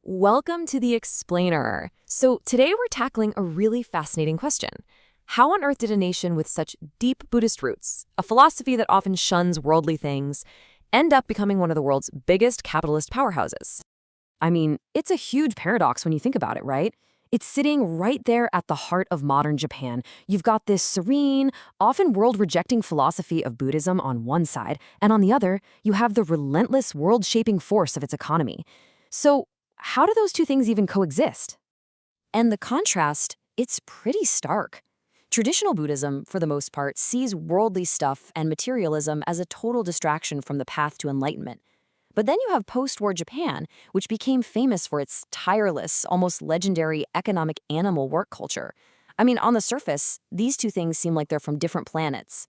Welcome to the Explainer. So today we're tackling a really fascinating question. How on earth did a nation with such deep Buddhist roots, a philosophy that often shuns worldly things, end up becoming one of the world's biggest capitalist powerhouses? I mean, it's a huge paradox when you think about it, right? It's sitting right there at the heart of modern Japan. You've got this serene, often world-rejecting philosophy of Buddhism on one side, and on the other, you have the relentless world-shaping force of its economy. So, how do those two things even coexist? And the contrast, it's pretty stark. Traditional Buddhism, for the most part, sees worldly stuff and materialism as a total distraction from the path to enlightenment. But then you have post-war Japan, which became famous for its tireless, almost legendary economic animal work culture. I mean, on the surface, these two things seem like they're from different planets.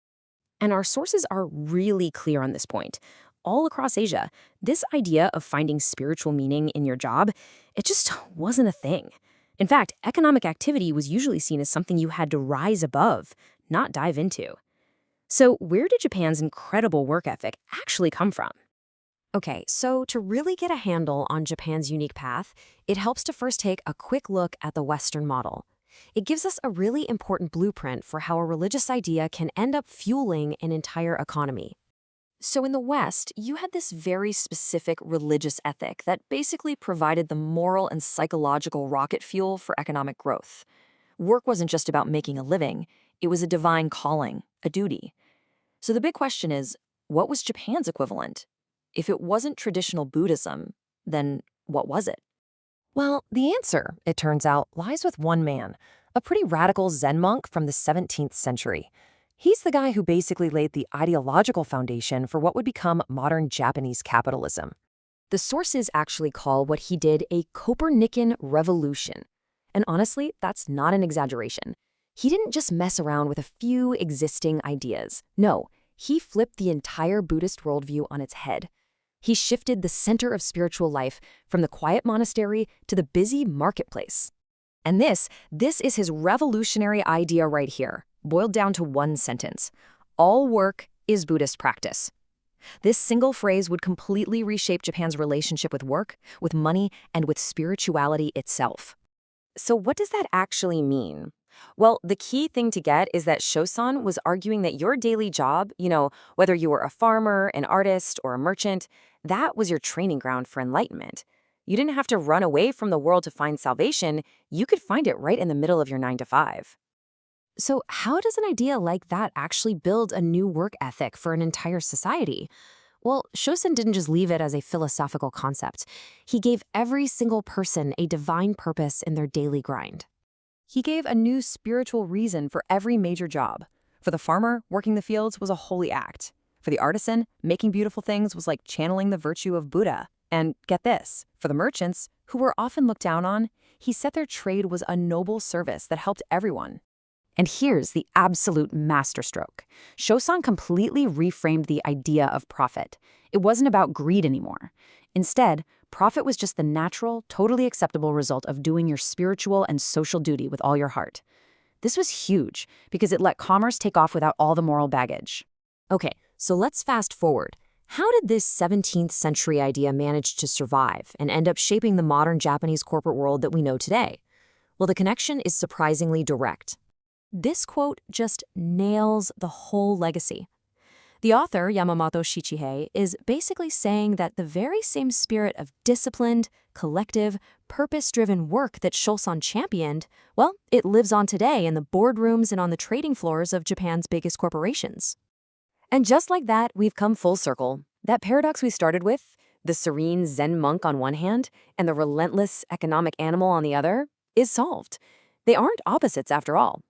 And our sources are really clear on this point. All across Asia, this idea of finding spiritual meaning in your job, it just wasn't a thing. In fact, economic activity was usually seen as something you had to rise above, not dive into. So where did Japan's incredible work ethic actually come from? Okay, so to really get a handle on Japan's unique path, it helps to first take a quick look at the Western model. It gives us a really important blueprint for how a religious idea can end up fueling an entire economy. So in the West, you had this very specific religious ethic that basically provided the moral and psychological rocket fuel for economic growth. Work wasn't just about making a living, it was a divine calling, a duty. So the big question is, what was Japan's equivalent? If it wasn't traditional Buddhism, then what was it? Well, the answer, it turns out, lies with one man, a pretty radical Zen monk from the 17th century. He's the guy who basically laid the ideological foundation for what would become modern Japanese capitalism. The sources actually call what he did a Copernican revolution. And honestly, that's not an exaggeration. He didn't just mess around with a few existing ideas. No, he flipped the entire Buddhist worldview on its head. He shifted the center of spiritual life from the quiet monastery to the busy marketplace. And this is his revolutionary idea right here, boiled down to one sentence. All work is Buddhist practice. This single phrase would completely reshape Japan's relationship with work, with money, and with spirituality itself. So what does that actually mean? Well, the key thing to get is that Shosan was arguing that your daily job, whether you were a farmer, an artist, or a merchant, that was your training ground for enlightenment. You didn't have to run away from the world to find salvation. You could find it right in the middle of your 9 to 5. So how does an idea like that actually build a new work ethic for an entire society? Well, Shosan didn't just leave it as a philosophical concept. He gave every single person a divine purpose in their daily grind. He gave a new spiritual reason for every major job. For the farmer, working the fields was a holy act. For the artisan, making beautiful things was like channeling the virtue of Buddha. And get this, for the merchants, who were often looked down on, he said their trade was a noble service that helped everyone. And here's the absolute masterstroke. Shosan completely reframed the idea of profit. It wasn't about greed anymore. Instead, profit was just the natural, totally acceptable result of doing your spiritual and social duty with all your heart. This was huge because it let commerce take off without all the moral baggage. Okay, so let's fast forward. How did this 17th century idea manage to survive and end up shaping the modern Japanese corporate world that we know today? Well, the connection is surprisingly direct. This quote just nails the whole legacy. The author, Yamamoto Shichihei, is basically saying that the very same spirit of disciplined, collective, purpose-driven work that Shosan championed, well, it lives on today in the boardrooms and on the trading floors of Japan's biggest corporations. And just like that, we've come full circle. That paradox we started with, the serene Zen monk on one hand and the relentless economic animal on the other, is solved. They aren't opposites after all.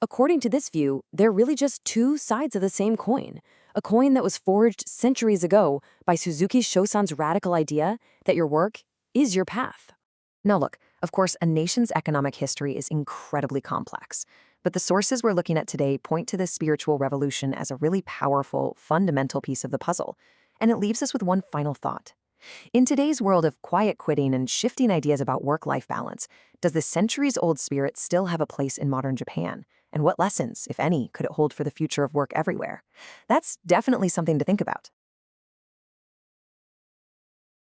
According to this view, they're really just two sides of the same coin, a coin that was forged centuries ago by Suzuki Shosan's radical idea that your work is your path. Now look, of course, a nation's economic history is incredibly complex, but the sources we're looking at today point to the spiritual revolution as a really powerful, fundamental piece of the puzzle, and it leaves us with one final thought. In today's world of quiet quitting and shifting ideas about work-life balance, does the centuries-old spirit still have a place in modern Japan? And what lessons, if any, could it hold for the future of work everywhere? That's definitely something to think about.